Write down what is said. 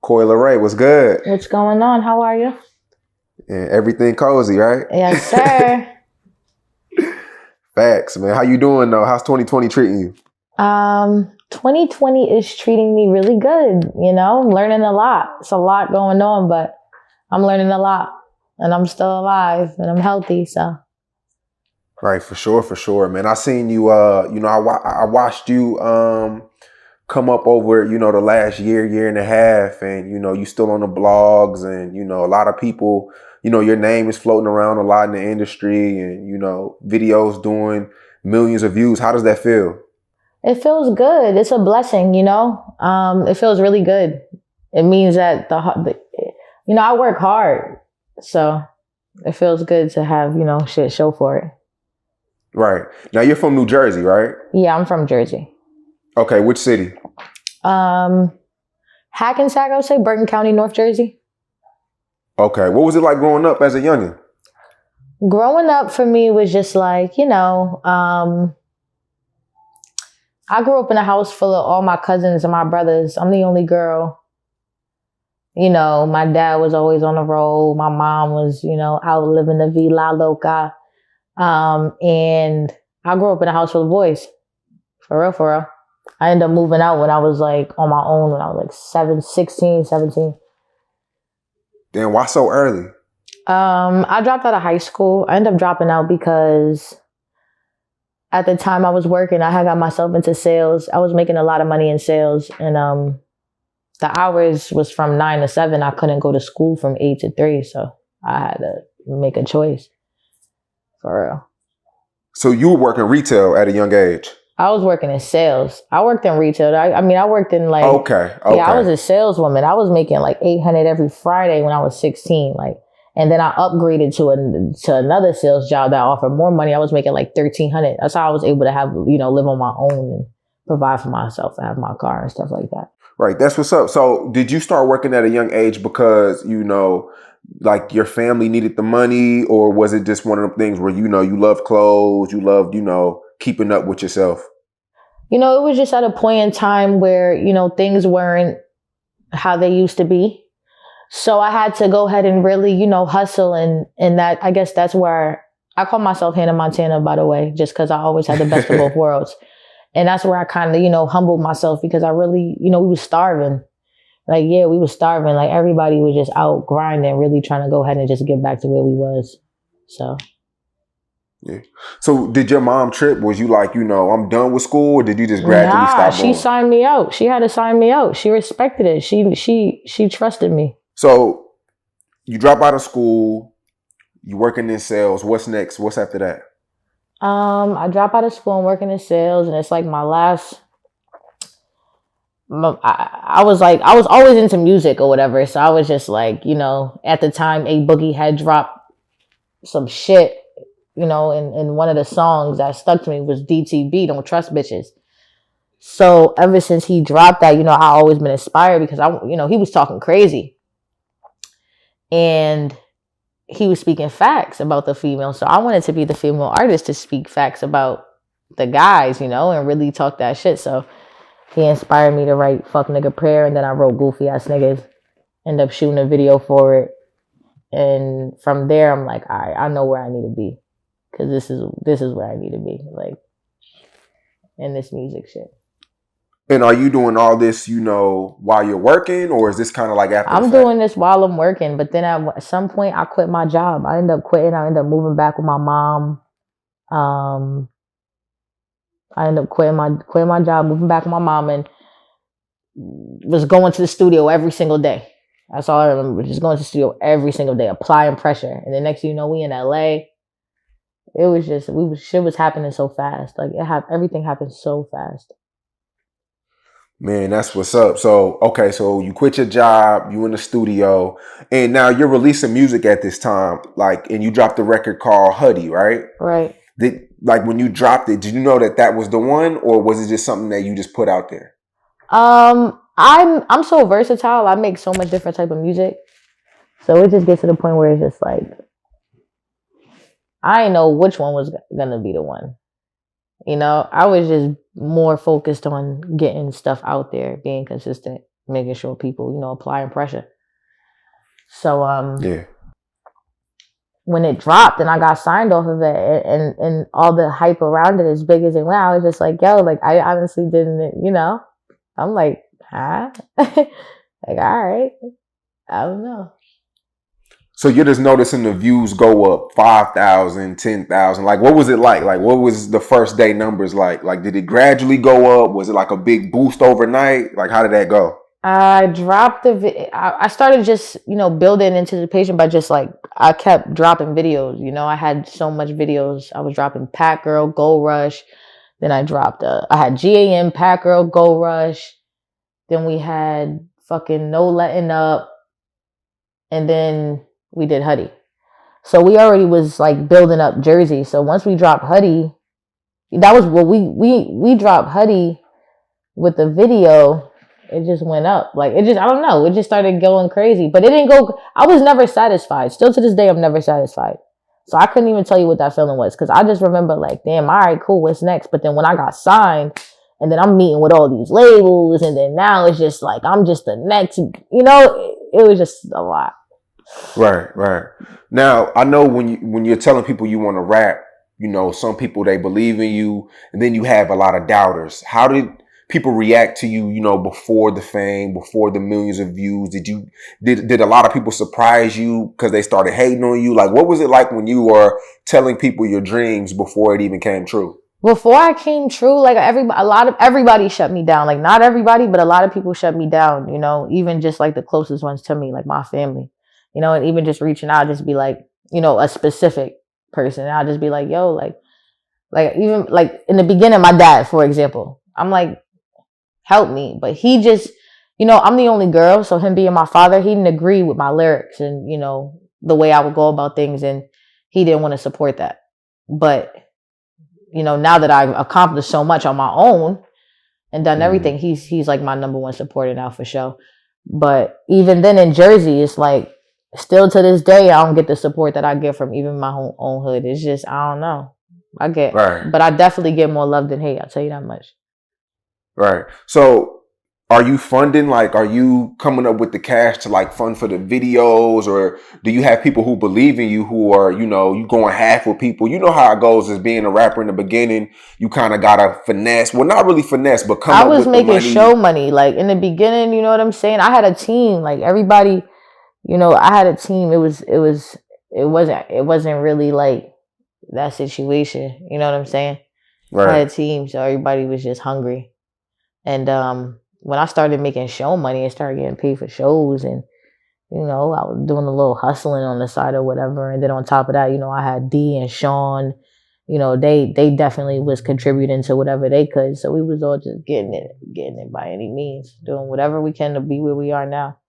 Coi Leray, what's good? What's going on? How are you? And everything cozy, right? Yes, sir. Facts, man. How you doing though? How's 2020 treating you? 2020 is treating me really good. I'm learning a lot. It's a lot going on, but I'm learning a lot, and I'm still alive, and I'm healthy. So Right, for sure, man. I seen you. I watched you come up over the last year and a half, and you still on the blogs, and a lot of people. Your name is floating around a lot in the industry, and videos doing millions of views. How does that feel? it feels good. It's a blessing. It feels really good. It means that I work hard, so it feels good to have shit show for it. Right. Now you're from New Jersey, right? Yeah, I'm from Jersey. Okay, which city? Hackensack, I would say, Bergen County, North Jersey. Okay, what was it like growing up as a youngin'? Growing up for me was just like, I grew up in a house full of all my cousins and my brothers. I'm the only girl. My dad was always on the road. My mom was, out living the Villa Loca. And I grew up in a house full of boys. For real. I ended up moving out when I was like on my own when I was like 16, 17. Damn, why so early? I dropped out of high school. I ended up dropping out because at the time I was working, I had got myself into sales. I was making a lot of money in sales, and the hours was from 9 to 7. I couldn't go to school from 8 to 3, so I had to make a choice. For real. So you were working retail at a young age? I was working in sales. I worked in retail. I worked in like... Okay. Yeah, I was a saleswoman. I was making like $800 every Friday when I was 16. And then I upgraded to another sales job that offered more money. I was making like $1,300. That's how I was able to have, live on my own and provide for myself and have my car and stuff like that. Right. That's what's up. So did you start working at a young age because, like your family needed the money, or was it just one of them things where, you loved clothes, you loved, keeping up with yourself? It was just at a point in time where, things weren't how they used to be. So I had to go ahead and really, hustle. And that, I guess that's where I call myself Hannah Montana, by the way, just because I always had the best of both worlds. And that's where I kind of, humbled myself, because I really, we was starving. We was starving. Like everybody was just out grinding, really trying to go ahead and just get back to where we was. So. Yeah. So did your mom trip? Was you like, I'm done with school, or did you just gradually stop going? She signed me out. She had to sign me out. She respected it. She trusted me. So you drop out of school, you working in sales. What's next? What's after that? I drop out of school and working in sales, and it's like my last. I was always into music or whatever, so I was just like, at the time, A Boogie had dropped some shit, and one of the songs that stuck to me was DTB, Don't Trust Bitches. So ever since he dropped that, I always been inspired, because he was talking crazy. And he was speaking facts about the female. So I wanted to be the female artist to speak facts about the guys, and really talk that shit. So he inspired me to write Fuck Nigga Prayer. And then I wrote Goofy Ass Niggas. Ended up shooting a video for it. And from there, I'm like, all right, I know where I need to be. Because this is where I need to be. Like, in this music shit. And are you doing all this, while you're working, or is this kind of like after the fact? I'm doing this while I'm working, but then at some point I quit my job. I ended up quitting. I ended up moving back with my mom. I ended up quitting my job, moving back with my mom, and was going to the studio every single day. That's all I remember. Just going to the studio every single day, applying pressure. And the next thing you know, we in LA. It was just shit was happening so fast. Like everything happened so fast. Man, that's what's up. So, okay, so you quit your job, you in the studio, and now you're releasing music at this time, and you dropped a record called Hoodie, right? Right. When you dropped it, did you know that was the one, or was it just something that you just put out there? I'm so versatile. I make so much different type of music. So it just gets to the point where it's just like, I didn't know which one was gonna be the one. I was just more focused on getting stuff out there, being consistent. making sure people, applying pressure. So Yeah. when it dropped and I got signed off of it, and all the hype around it, as big as it went, I was just like, yo, like I honestly didn't, I'm like, huh? Like, all right. I don't know. So you're just noticing the views go up 5,000, 10,000. Like, what was it like? Like, what was the first day numbers like? Like, did it gradually go up? Was it like a big boost overnight? Like, how did that go? I dropped I started just, building anticipation by just like, I kept dropping videos. I had so much videos. I was dropping Pack Girl, Gold Rush. Then I dropped, I had GAM, Pack Girl, Gold Rush. Then we had fucking No Letting Up. And then we did Hoodie. So we already was like building up Jersey. So once we dropped Hoodie, that was what we dropped Hoodie with the video. It just went up. Like, it just, I don't know. It just started going crazy. But it didn't go, I was never satisfied. Still to this day, I'm never satisfied. So I couldn't even tell you what that feeling was. Because I just remember like, damn, all right, cool, what's next? But then when I got signed, and then I'm meeting with all these labels, and then now it's just like, I'm just the next, it was just a lot. Right. Now, I know when you're telling people you want to rap, some people, they believe in you, and then you have a lot of doubters. How did people react to you, before the fame, before the millions of views? Did a lot of people surprise you because they started hating on you? Like, what was it like when you were telling people your dreams before it even came true? Before I came true, like everybody shut me down. Like, not everybody, but a lot of people shut me down, even just like the closest ones to me, like my family, and even just reaching out, just be like, a specific person. I'll just be like, yo, like even like in the beginning, my dad, for example, I'm like, help me. But he just, I'm the only girl. So him being my father, he didn't agree with my lyrics and, the way I would go about things. And he didn't want to support that. But, now that I've accomplished so much on my own and done everything, he's like my number one supporter now for sure. But even then in Jersey, it's like, still to this day, I don't get the support that I get from even my own hood. It's just, I don't know. But I definitely get more love than hate. I'll tell you that much. Right. So are you funding, like, are you coming up with the cash to like fund for the videos, or do you have people who believe in you who are, you going half with people? You know how it goes as being a rapper in the beginning. You kind of got to finesse. Well, not really finesse, but come up with the money. I was making show money. Like in the beginning, you know what I'm saying? I had a team, like everybody, I had a team. It wasn't really like that situation. You know what I'm saying? Right. I had a team, so everybody was just hungry. And when I started making show money, I started getting paid for shows, and I was doing a little hustling on the side or whatever. And then on top of that, I had D and Sean. They definitely was contributing to whatever they could. So we was all just getting it by any means, doing whatever we can to be where we are now.